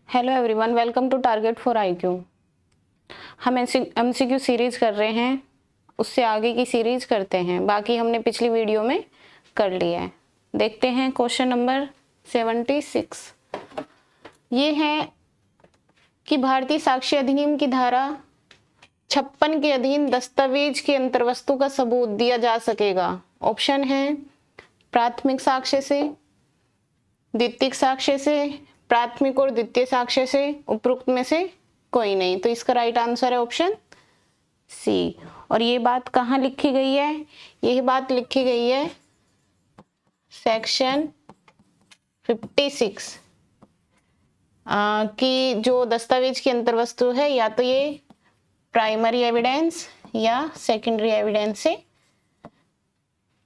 Hello everyone, welcome to target for IQ. हम MCQ series कर रहे हैं, उससे आगे की सीरीज करते हैं। बाकी हमने पिछली वीडियो में कर लिया है। देखते हैं क्वेश्चन नंबर 76। ये है कि भारतीय साक्ष्य अधिनियम की धारा 56 के अधीन दस्तावेज के अंतर्वस्तु का सबूत दिया जा सकेगा। ऑप्शन है प्राथमिक साक्ष्य से, द्वितीयक साक्ष्य से, प्राथमिक और द्वितीय साक्ष्य से, उपरोक्त में से कोई नहीं। तो इसका राइट आंसर है ऑप्शन सी। और ये बात कहाँ लिखी गई है? यही बात लिखी गई है सेक्शन 56 कि जो दस्तावेज की अंतर्वस्तु है या तो ये प्राइमरी एविडेंस या सेकेंडरी एविडेंस से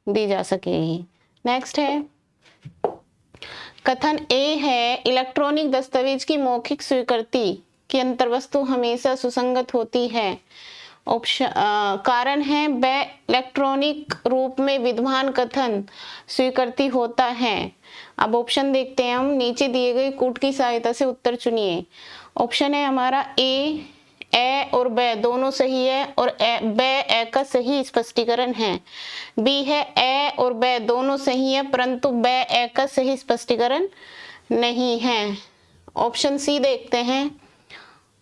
दी जा सकेगी। नेक्स्ट है कथन ए है इलेक्ट्रॉनिक दस्तावेज की मौखिक स्वीकृति की अंतर्वस्तु हमेशा सुसंगत होती है। ऑप्शन कारण है वह इलेक्ट्रॉनिक रूप में विद्यमान कथन स्वीकृति होता है। अब ऑप्शन देखते हैं हम। नीचे दिए गए कूट की सहायता से उत्तर चुनिए। ऑप्शन है हमारा ए और ब दोनों सही है और ब ए का सही स्पष्टीकरण है। बी है ए और ब दोनों सही है परंतु ब ए का सही स्पष्टीकरण नहीं है। ऑप्शन सी देखते हैं।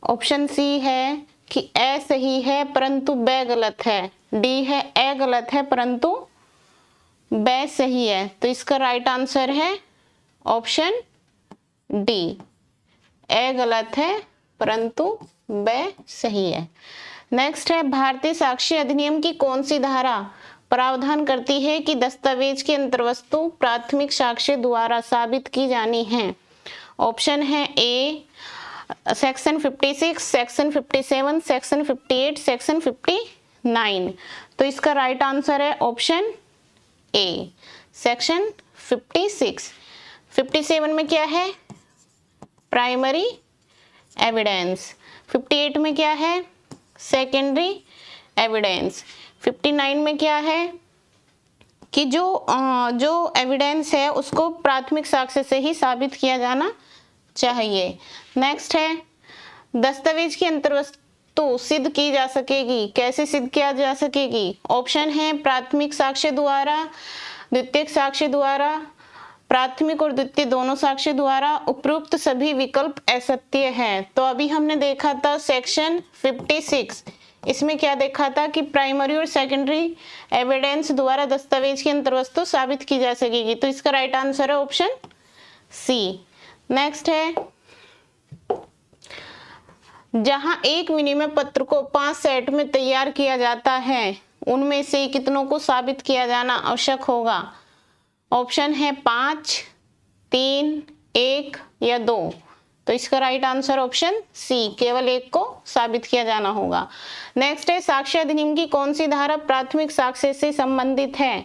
ऑप्शन सी है कि ए सही है परंतु ब गलत है। डी है ए गलत है परंतु ब सही है। तो इसका राइट आंसर है ऑप्शन डी, ए गलत है परंतु ब सही है। नेक्स्ट है भारतीय साक्ष्य अधिनियम की कौन सी धारा प्रावधान करती है कि दस्तावेज की अंतर्वस्तु प्राथमिक साक्ष्य द्वारा साबित की जानी है? ऑप्शन है A section 56, section 57, section 58, section 59। तो इसका राइट आंसर है ऑप्शन ए, सेक्शन 56। 57 में क्या है? Primary evidence. 58 में क्या है? Secondary evidence. 59 में क्या है कि जो एविडेंस है उसको प्राथमिक साक्ष्य से ही साबित किया जाना चाहिए। नेक्स्ट है दस्तावेज की अंतर्वस्तु सिद्ध की जा सकेगी। कैसे सिद्ध किया जा सकेगी? ऑप्शन है प्राथमिक साक्ष्य द्वारा, द्वितीयक साक्ष्य द्वारा, प्राथमिक और द्वितीय दोनों साक्ष्य द्वारा। उपरोक्त सभी विकल्प असत्य है। तो अभी हमने देखा था सेक्शन 56, इसमें क्या देखा था कि प्राइमरी और सेकेंडरी एविडेंस द्वारा दस्तावेज की अंतर्वस्तु साबित की जा सकेगी। तो इसका राइट आंसर है ऑप्शन सी। नेक्स्ट है जहां एक विनिमय पत्र को 5 सेट में तैयार किया जाता है उनमें से कितनों को साबित किया जाना आवश्यक होगा? ऑप्शन है 5, 3, 1 या 2। तो इसका राइट आंसर ऑप्शन सी, केवल एक को साबित किया जाना होगा। नेक्स्ट है साक्ष्य अधिनियम की कौन सी धारा प्राथमिक साक्ष्य से संबंधित है?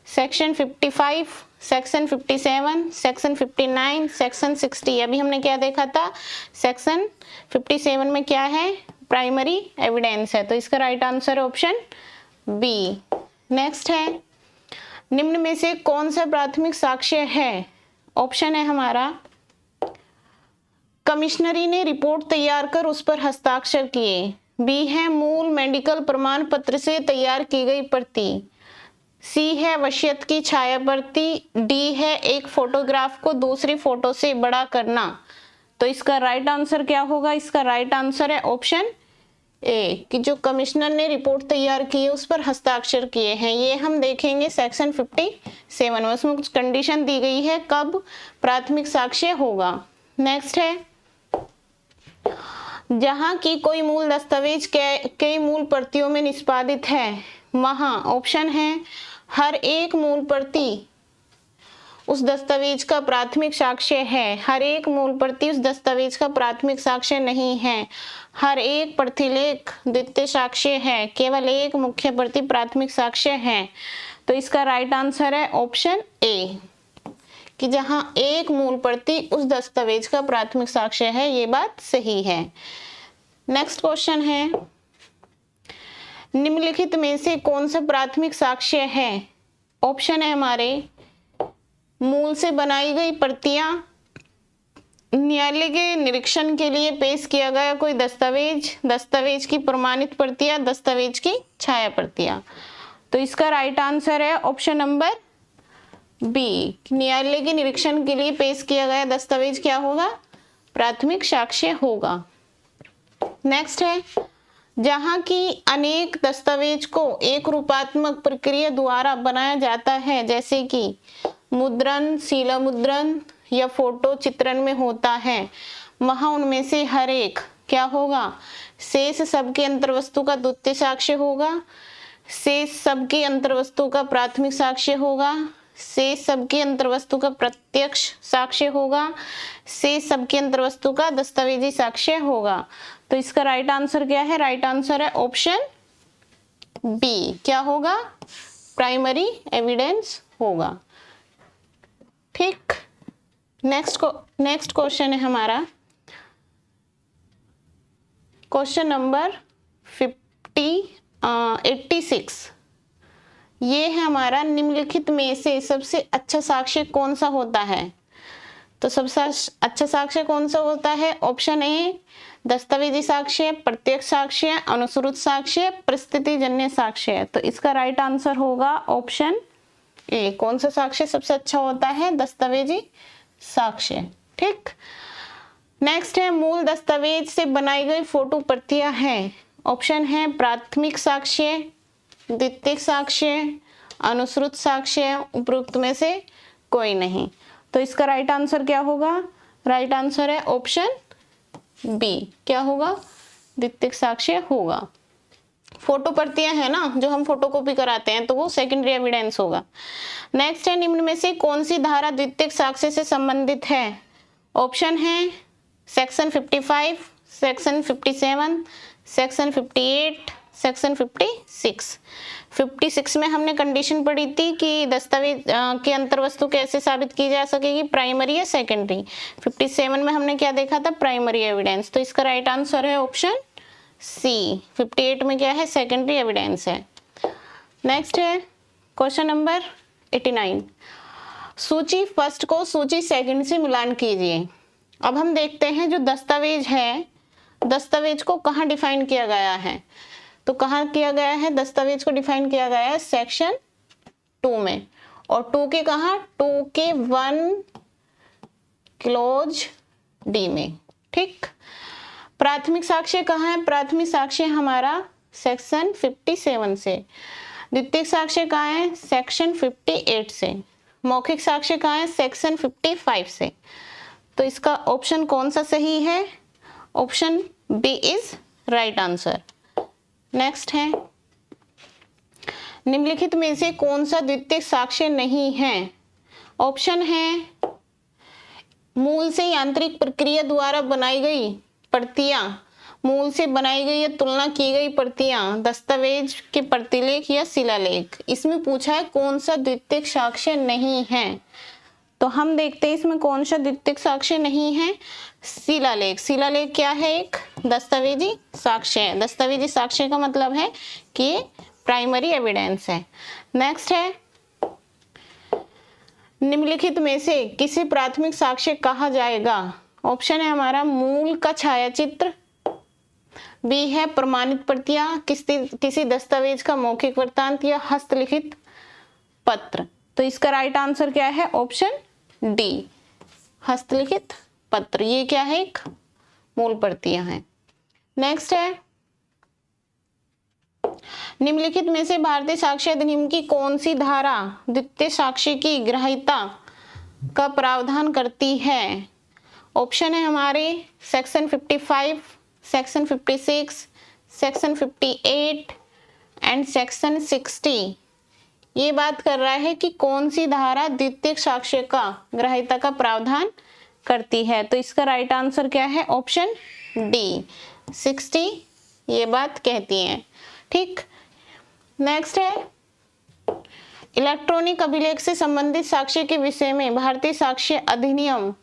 Section 55, section 57, section 59, section 60। अभी हमने क्या देखा था? सेक्शन 57 में क्या है? प्राइमरी एविडेंस है। तो इसका right answer option B. Next है निम्न में से कौन सा प्राथमिक साक्ष्य है? ऑप्शन है हमारा कमिश्नरी ने रिपोर्ट तैयार कर उस पर हस्ताक्षर किए। बी है मूल मेडिकल प्रमाण पत्र से तैयार की गई प्रति। सी है वसीयत की छाया प्रति। डी है एक फोटोग्राफ को दूसरी फोटो से बड़ा करना। तो इसका राइट आंसर क्या होगा? इसका राइट आंसर है ऑप्शन ए कि जो कमिश्नर ने रिपोर्ट तैयार की है उस पर हस्ताक्षर किए हैं। ये हम देखेंगे सेक्शन 57 में, उसमें कुछ कंडीशन दी गई है कब प्राथमिक साक्ष्य होगा। नेक्स्ट है जहां की कोई मूल दस्तावेज कई मूल प्रतियों में निष्पादित है वहां। ऑप्शन है हर एक मूल प्रति उस दस्तावेज का प्राथमिक साक्ष्य है। हर एक मूल प्रति उस दस्तावेज का प्राथमिक साक्ष्य नहीं है। हर एक प्रतिलेख द्वितीय साक्ष्य है। केवल एक मुख्य प्रति प्राथमिक साक्ष्य है। तो इसका राइट आंसर है ऑप्शन ए कि जहां एक मूल प्रति उस दस्तावेज का प्राथमिक साक्ष्य है। ये बात सही है। नेक्स्ट क्वेश्चन है निम्नलिखित में से कौन सा प्राथमिक साक्ष्य है? ऑप्शन है हमारे मूल से बनाई गई प्रतियां, न्यायालय के निरीक्षण के लिए पेश किया गया कोई दस्तावेज, दस्तावेज की प्रमाणित प्रतियां, दस्तावेज की छाया प्रतियां। तो इसका राइट आंसर है ऑप्शन नंबर बी। न्यायालय के निरीक्षण के लिए पेश किया गया दस्तावेज क्या होगा? प्राथमिक साक्ष्य होगा। नेक्स्ट है, जहां की अनेक दस्तावेज को एक रूपात्मक प्रक्रिया द्वारा बनाया जाता है, जैसे कि मुद्रण, शिलामुद्रण या फोटो चित्रण में होता है, वहां उनमें से हर एक क्या होगा? शेष सबके अंतर्वस्तु का द्वितीय साक्ष्य होगा, शेष सबके अंतर्वस्तु का प्राथमिक साक्ष्य होगा, शेष सबके अंतर्वस्तु का प्रत्यक्ष साक्ष्य होगा, शेष सबके अंतर्वस्तु का दस्तावेजी साक्ष्य होगा। तो इसका राइट आंसर क्या है? राइट आंसर है ऑप्शन बी। क्या होगा? प्राइमरी एविडेंस होगा। ठीक, नेक्स्ट क्वेश्चन है हमारा क्वेश्चन नंबर 86। ये है हमारा, निम्नलिखित में से सबसे अच्छा साक्ष्य कौन सा होता है? तो सबसे अच्छा साक्ष्य कौन सा होता है? ऑप्शन ए दस्तावेजी साक्ष्य, प्रत्यक्ष साक्ष्य, अनुश्रुत साक्ष्य, परिस्थितिजन्य साक्ष्य। तो इसका राइट आंसर होगा ऑप्शन ए। कौन सा साक्ष्य सबसे अच्छा होता है? दस्तावेजी साक्ष्य। ठीक, नेक्स्ट है, मूल दस्तावेज से बनाई गई फोटो प्रतियां हैं। ऑप्शन है प्राथमिक साक्ष्य, द्वितीयक साक्ष्य, अनुश्रुत साक्ष्य, उपरोक्त में से कोई नहीं। तो इसका राइट आंसर क्या होगा? राइट आंसर है ऑप्शन बी। क्या होगा? द्वितीयक साक्ष्य होगा। फोटो प्रतियां है ना, जो हम फोटोकॉपी कराते हैं, तो वो सेकेंडरी एविडेंस होगा। नेक्स्ट है, निम्न में से कौन सी धारा द्वितीयक साक्ष्य से संबंधित है? ऑप्शन है सेक्शन 55, सेक्शन 57, सेक्शन 58, सेक्शन 56। 56 में हमने कंडीशन पढ़ी थी कि दस्तावेज के अंतर्वस्तु कैसे साबित की जा सकेगी, प्राइमरी या सेकेंडरी। 57 में हमने क्या देखा था? Primary evidence. तो इसका राइट आंसर है ऑप्शन सी। 58 में क्या है? सेकेंडरी एविडेंस है। नेक्स्ट है क्वेश्चन नंबर 89। सूची फर्स्ट को सूची सेकंड से मिलान कीजिए। अब हम देखते हैं जो दस्तावेज है, दस्तावेज को कहाँ डिफाइन किया गया है? तो कहाँ किया गया है? दस्तावेज को डिफाइन किया गया है सेक्शन 2 में, और 2 के कहाँ? 2 के 1 क्लोज डी में। ठीक, प्राथमिक साक्ष्य कहाँ है? प्राथमिक साक्ष्य हमारा सेक्शन 57 से। द्वितीयक साक्ष्य कहाँ है? सेक्शन 58 से। मौखिक साक्ष्य कहाँ है? सेक्शन 55 से। तो इसका ऑप्शन कौन सा सही है? Option B is right answer. Next है, निम्नलिखित में से कौन सा द्वितीयक साक्ष्य नहीं है? ऑप्शन है मूल से यांत्रिक प्रक्रिया द्वारा बनाई गई प्रतियां, मूल से बनाई गई या तुलना की गई प्रतियां, दस्तावेज के प्रतिलेख या शिलालेख। इसमें पूछा है कौन सा द्वितीयक साक्ष्य नहीं है। तो हम देखते हैं इसमें कौन सा द्वितीयक साक्ष्य नहीं है। शिलालेख। शिलालेख क्या है? एक दस्तावेजी साक्ष्य है। दस्तावेजी साक्ष्य का मतलब है कि प्राइमरी एविडेंस है। नेक्स्ट है, निम्नलिखित में से किसे प्राथमिक साक्ष्य कहा जाएगा? ऑप्शन है हमारा मूल का छायाचित्र, बी है प्रमाणित प्रतियां, किसी दस्तावेज का मौखिक वृत्तांत या हस्तलिखित पत्र। तो इसका राइट आंसर क्या है? ऑप्शन डी, हस्तलिखित पत्र। ये क्या है? एक मूल प्रतियां हैं। नेक्स्ट है, निम्नलिखित में से भारतीय साक्ष्य अधिनियम की कौन सी धारा द्वितीय साक्ष्य की ग्राह्यता का प्रावधान करती है? ऑप्शन है हमारे section 55, section 56, section 58 and section 60। ये बात कर रहा है कि कौन सी धारा द्वितीयक साक्ष्य का ग्राह्यता का प्रावधान करती है। तो इसका राइट आंसर क्या है? ऑप्शन डी, 60 ये बात कहती है। ठीक, नेक्स्ट है, इलेक्ट्रॉनिक अभिलेख से संबंधित साक्ष्य के विषय में भारतीय साक्ष्य अधिनियम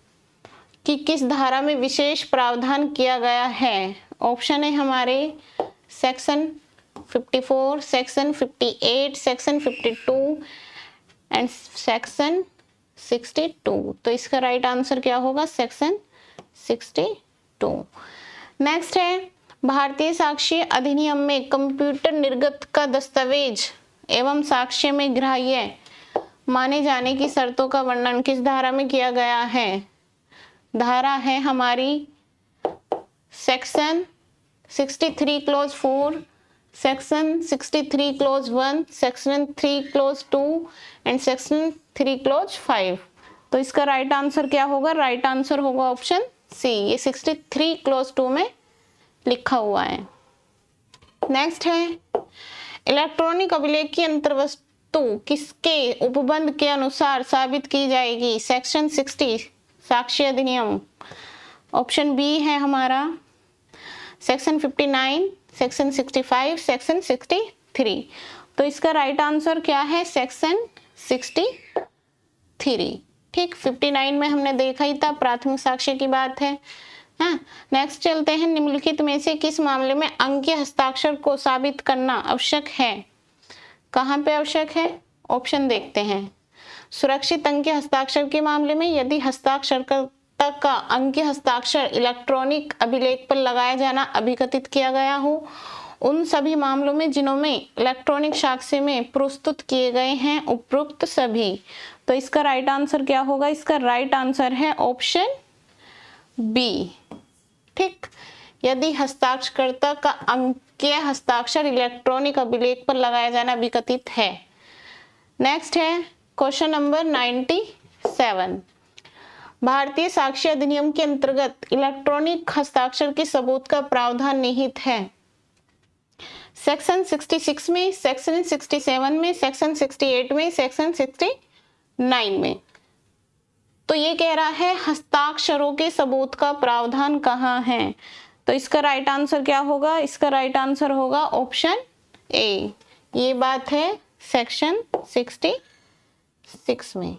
की किस धारा में विशेष प्रावधान किया गया है? ऑप्शन है हमारे section 54, section 58, section 52 and section 62। तो इसका राइट आंसर क्या होगा? सेक्शन 62। नेक्स्ट है भारतीय साक्ष्य अधिनियम में कंप्यूटर निर्गत का दस्तावेज एवं साक्ष्य में ग्राह्य माने जाने की शर्तों का वर्णन किस धारा में किया गया है। धारा है हमारी section 63 close 4, section 63 close 1, section 3 close 2 and section 3 close 5। तो इसका राइट आंसर क्या होगा? राइट आंसर होगा ऑप्शन सी। ये 63 क्लोज 2 में लिखा हुआ है। नेक्स्ट है इलेक्ट्रॉनिक अभिलेख की अंतर्वस्तु किसके उपबंध के अनुसार साबित की जाएगी? सेक्शन 60 साक्ष्य अधिनियम। ऑप्शन बी है हमारा सेक्शन 59, सेक्शन 65, सेक्शन 63। तो इसका राइट आंसर क्या है? सेक्शन 63। ठीक, 59 में हमने देखा ही था, प्राथमिक साक्ष्य की बात है। हाँ, नेक्स्ट चलते हैं। निम्नलिखित में से किस मामले में अंकीय हस्ताक्षर को साबित करना आवश्यक है? कहाँ पे आवश्यक है? ऑप्शन देखते हैं। सुरक्षित अंकीय हस्ताक्षर के मामले में यदि हस्ताक्षरकर्ता का अंकीय हस्ताक्षर इलेक्ट्रॉनिक अभिलेख पर लगाया जाना अभिकथित किया गया हो, उन सभी मामलों में जिनों में इलेक्ट्रॉनिक साक्ष्य में प्रस्तुत किए गए हैं उपरोक्त सभी। तो इसका राइट आंसर क्या होगा? इसका राइट आंसर है ऑप्शन बी। ठीक, यदि हस्ताक्षरकर्ता का अंकीय हस्ताक्षर इलेक्ट्रॉनिक अभिलेख पर लगाया जाना विकथित है। नेक्स्ट है क्वेश्चन नंबर 97। भारतीय साक्ष्य अधिनियम के अंतर्गत इलेक्ट्रॉनिक हस्ताक्षर के सबूत का प्रावधान निहित है। सेक्शन 66 में, सेक्शन 67 में, सेक्शन 68 में, सेक्शन 69 में। तो ये कह रहा है हस्ताक्षरों के सबूत का प्रावधान कहाँ है? तो इसका राइट आंसर क्या होगा? इसका राइट आंसर होगा ऑप्शन ए। ये बात है सेक्शन 66 में।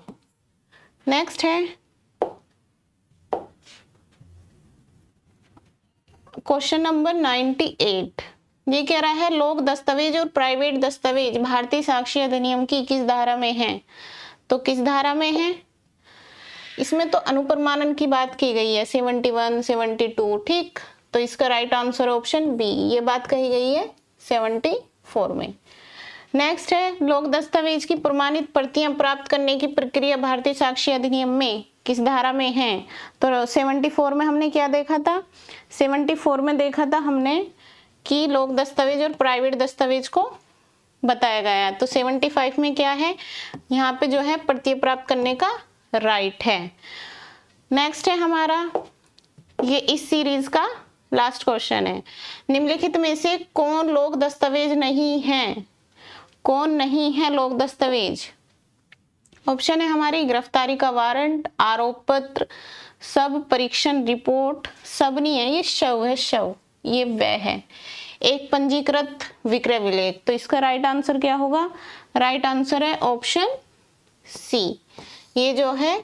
नेक्स्ट है क्वेश्चन नंबर 98। ये कह रहा है लोक दस्तावेज और प्राइवेट दस्तावेज भारतीय साक्ष्य अधिनियम की किस धारा में है? तो किस धारा में है? इसमें तो अनुप्रमाणन की बात की गई है 71, 72। ठीक, तो इसका राइट आंसर ऑप्शन बी। ये बात कही गई है 74 में। नेक्स्ट है लोक दस्तावेज की प्रमाणित प्रतियां प्राप्त करने की प्रक्रिया भारतीय साक्ष्य अधिनियम में किस धारा में है? तो 74 में हमने क्या देखा था? 74 में देखा था हमने कि लोक दस्तावेज और प्राइवेट दस्तावेज को बताया गया है। तो 75 में क्या है? यहाँ पे जो है प्रतियां प्राप्त करने का राइट है। नेक्स्ट है हमारा ये इस सीरीज का लास्ट क्वेश्चन है। निम्नलिखित में से कौन लोक दस्तावेज नहीं है? कौन नहीं है लोक दस्तावेज? ऑप्शन है हमारी गिरफ्तारी का वारंट, आरोप पत्र, सब परीक्षण रिपोर्ट। सब नहीं है, ये शव है, शव, ये वह है, एक पंजीकृत विक्रय विलेख। तो इसका राइट आंसर क्या होगा? राइट आंसर है ऑप्शन सी। ये जो है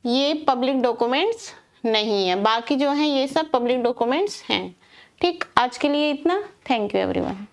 ये पब्लिक डॉक्यूमेंट्स नहीं है, बाकी जो है ये सब पब्लिक डॉक्यूमेंट्स हैं। ठीक, आज के लिए इतना। Thank you everyone.